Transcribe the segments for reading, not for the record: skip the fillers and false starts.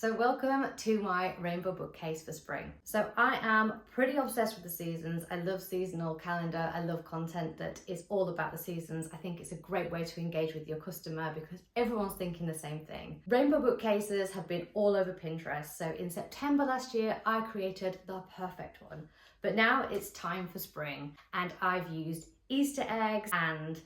So welcome to my rainbow bookcase for spring. So I am pretty obsessed with the seasons. I love seasonal calendar. I love content that is all about the seasons. I think it's a great way to engage with your customer because everyone's thinking the same thing. Rainbow bookcases have been all over Pinterest. So in September last year, I created the perfect one. But now it's time for spring and I've used Easter eggs and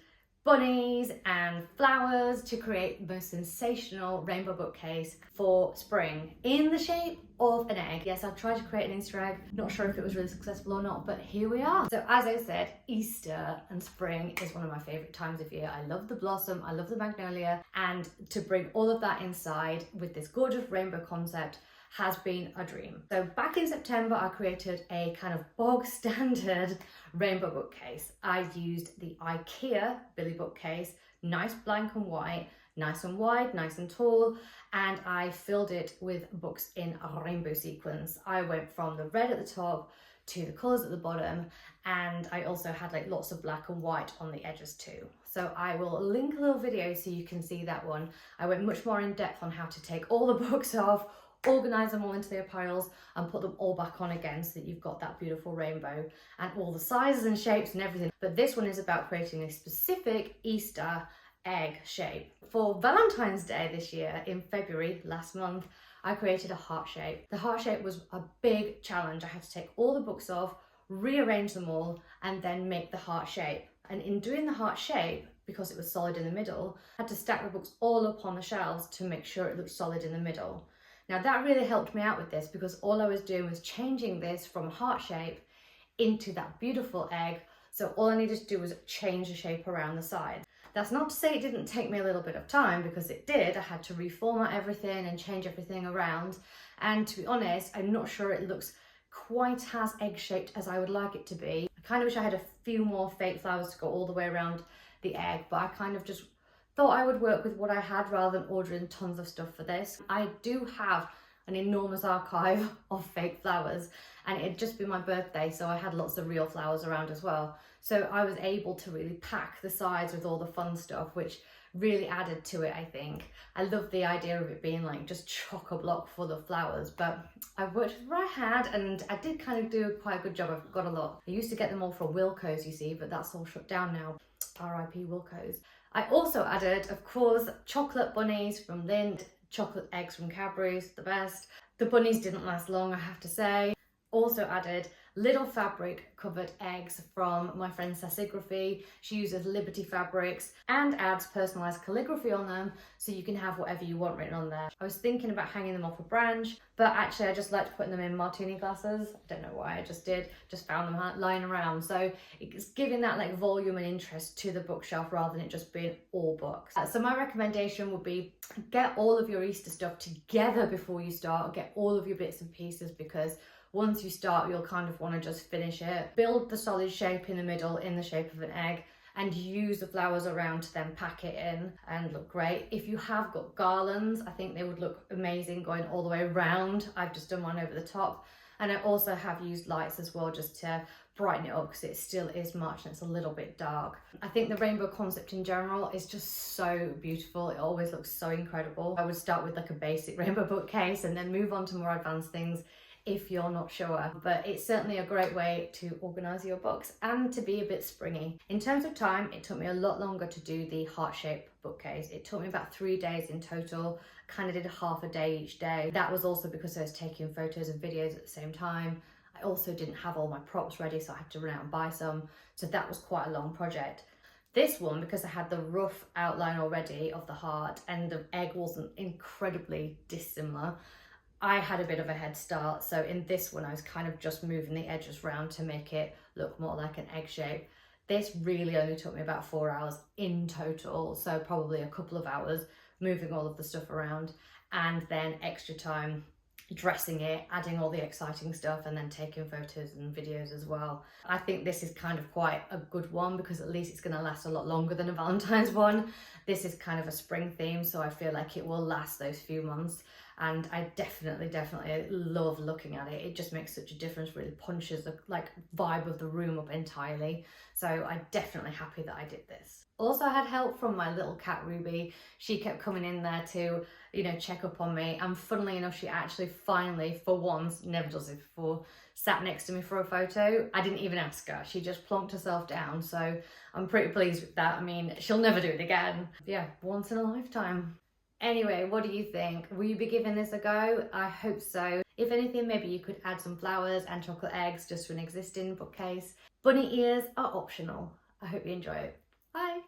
bunnies and flowers to create the most sensational rainbow bookcase for spring in the shape of an egg. Yes, I've tried to create an Easter egg, not sure if it was really successful or not, but here we are. So as I said, Easter and spring is one of my favorite times of year. I love the blossom, I love the magnolia, and to bring all of that inside with this gorgeous rainbow concept has been a dream. So back in September, I created a kind of bog standard rainbow bookcase. I used the IKEA Billy bookcase, nice blank and white, nice and wide, nice and tall, and I filled it with books in a rainbow sequence. I went from the red at the top to the colours at the bottom, and I also had like lots of black and white on the edges too. So I will link a little video so you can see that one. I went much more in depth on how to take all the books off, organize them all into their piles and put them all back on again so that you've got that beautiful rainbow and all the sizes and shapes and everything. But this one is about creating a specific Easter egg shape. For Valentine's Day this year in February last month, I created a heart shape. The heart shape was a big challenge. I had to take all the books off, rearrange them all, and then make the heart shape. And in doing the heart shape, because it was solid in the middle, I had to stack the books all up on the shelves to make sure it looked solid in the middle. Now that really helped me out with this because all I was doing was changing this from heart shape into that beautiful egg. So all I needed to do was change the shape around the sides. That's not to say it didn't take me a little bit of time, because it did. I had to reformat everything and change everything around. And to be honest, I'm not sure it looks quite as egg-shaped as I would like it to be. I kind of wish I had a few more fake flowers to go all the way around the egg, but I kind of just thought I would work with what I had rather than ordering tons of stuff for this. I do have an enormous archive of fake flowers, and it had just been my birthday, so I had lots of real flowers around as well. So I was able to really pack the sides with all the fun stuff, which really added to it, I think. I love the idea of it being like just chock-a-block full of flowers, but I worked with what I had and I did kind of do quite a good job. I've got a lot. I used to get them all from Wilco's, you see, but that's all shut down now. RIP Wilco's. I also added, of course, chocolate bunnies from Lindt, chocolate eggs from Cadbury's, the best. The bunnies didn't last long, I have to say. Also added little fabric covered eggs from my friend Sassigraphy. She uses Liberty fabrics and adds personalized calligraphy on them so you can have whatever you want written on there. I was thinking about hanging them off a branch, but actually I just liked putting them in martini glasses. I don't know why, I just did, just found them lying around. So it's giving that like volume and interest to the bookshelf rather than it just being all books. So my recommendation would be get all of your Easter stuff together before you start, get all of your bits and pieces, because once you start, you'll kind of want to just finish it. Build the solid shape in the middle in the shape of an egg and use the flowers around to then pack it in and look great. If you have got garlands, I think they would look amazing going all the way around. I've just done one over the top. And I also have used lights as well just to brighten it up because it still is March and it's a little bit dark. I think the rainbow concept in general is just so beautiful. It always looks so incredible. I would start with like a basic rainbow bookcase and then move on to more advanced things if you're not sure, but it's certainly a great way to organize your books and to be a bit springy. In terms of time, it took me a lot longer to do the heart-shaped bookcase. It took me about 3 days in total. Kind of did half a day each day. That was also because I was taking photos and videos at the same time. I also didn't have all my props ready, so I had to run out and buy some. So that was quite a long project. This one, because I had the rough outline already of the heart and the egg wasn't incredibly dissimilar, I had a bit of a head start. So in this one, I was kind of just moving the edges around to make it look more like an egg shape. This really only took me about 4 hours in total. So probably a couple of hours moving all of the stuff around and then extra time dressing it, adding all the exciting stuff and then taking photos and videos as well. I think this is kind of quite a good one because at least it's going to last a lot longer than a Valentine's one. This is kind of a spring theme, so I feel like it will last those few months. and I definitely love looking at it. It just makes such a difference, really punches the like vibe of the room up entirely. So I'm definitely happy that I did this. Also, I had help from my little cat Ruby. She kept coming in there to, you know, check up on me, and funnily enough, she actually finally, for once, never does it before, sat next to me for a photo. I didn't even ask her, she just plonked herself down, so I'm pretty pleased with that. I mean, she'll never do it again. Yeah, once in a lifetime. Anyway, what do you think? Will you be giving this a go? I hope so. If anything, maybe you could add some flowers and chocolate eggs just to an existing bookcase. Bunny ears are optional. I hope you enjoy it. Bye!